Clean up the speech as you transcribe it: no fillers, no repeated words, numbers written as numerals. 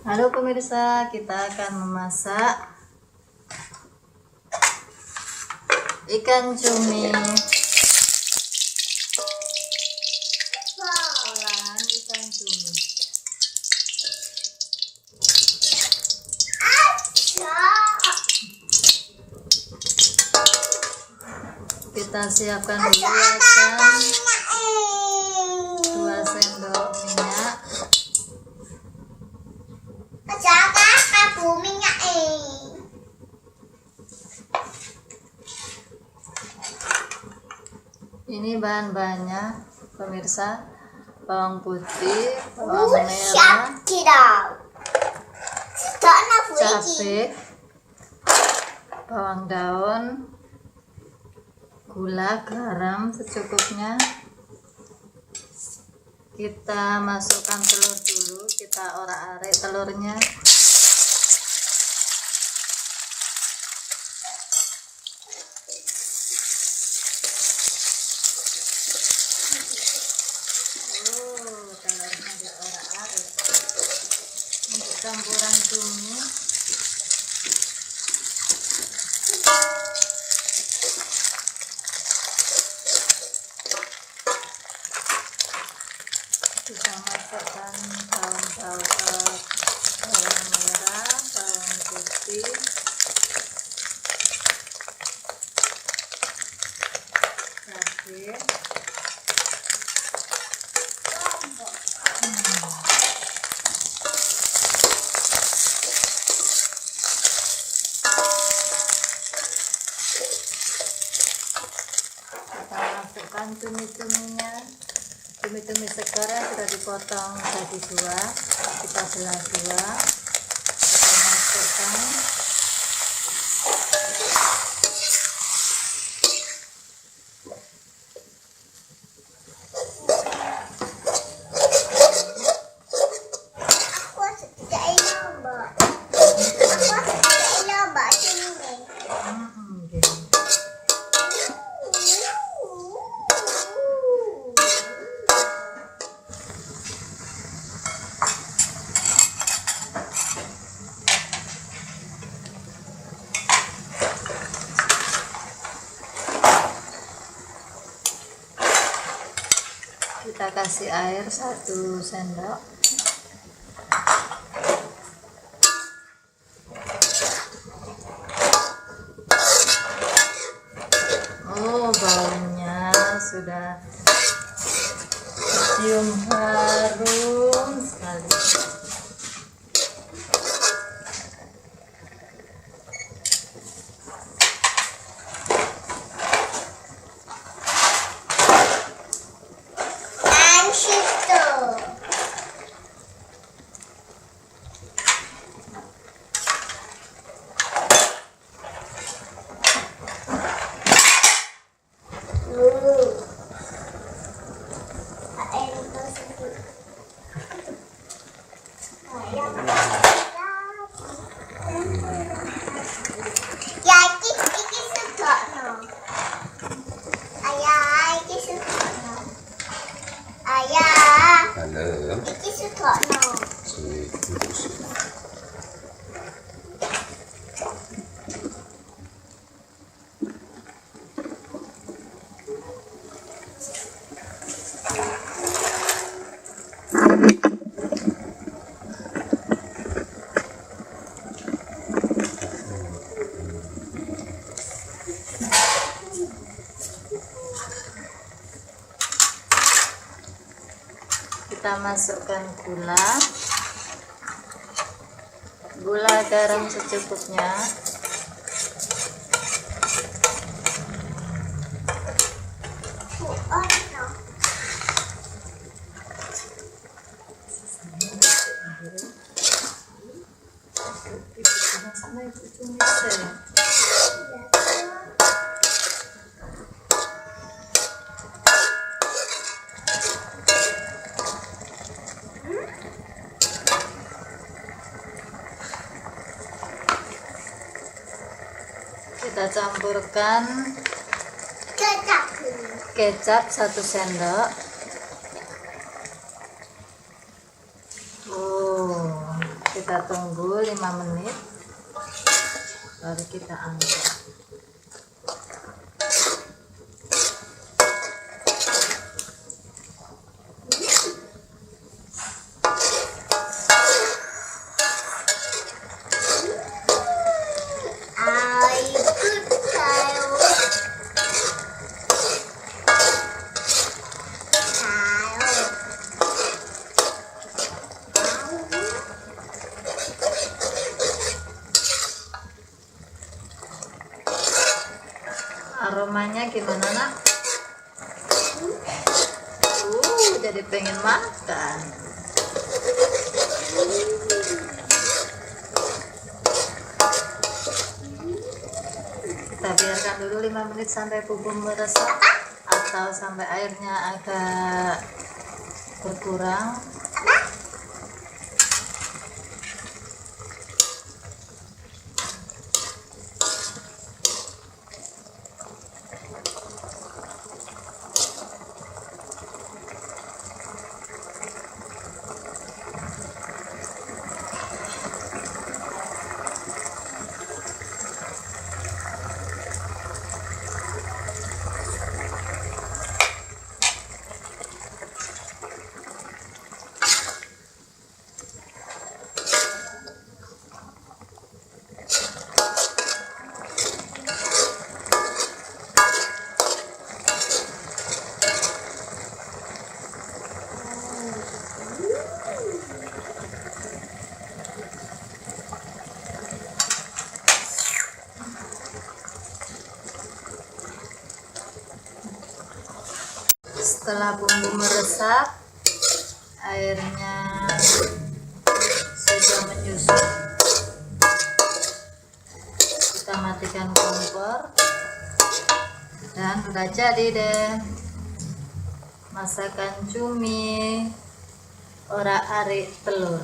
Halo pemirsa, kita akan memasak ikan cumi. Olahan ikan cumi. Kita siapkan dulu akan 2 sendok minyak. Ini bahan-bahannya pemirsa: bawang putih, bawang merah, cabai, bawang daun, gula, garam secukupnya. Kita masukkan telur dulu, kita orak-arik telurnya. Telurnya diorak-arik. Untuk campuran cumi, kita masukkan bawang merah, bawang putih, cabai, kita masukkan cumi-cuminya. Cumi-cumi segar yang sudah dipotong jadi 2, kita belah 2, kita masukkan. Kita kasih air 1 sendok. Baunya sudah cium harum sekali. Kita masukkan gula, garam secukupnya. Kita campurkan kecap 1 sendok. kita tunggu 5 menit baru kita angkat. Aromanya gimana nak? Jadi pengen makan. Kita biarkan dulu 5 menit sampai bumbu meresap atau sampai airnya agak berkurang. Setelah bumbu meresap, airnya sudah menyusut, kita matikan kompor dan udah jadi deh masakan cumi ora ari telur.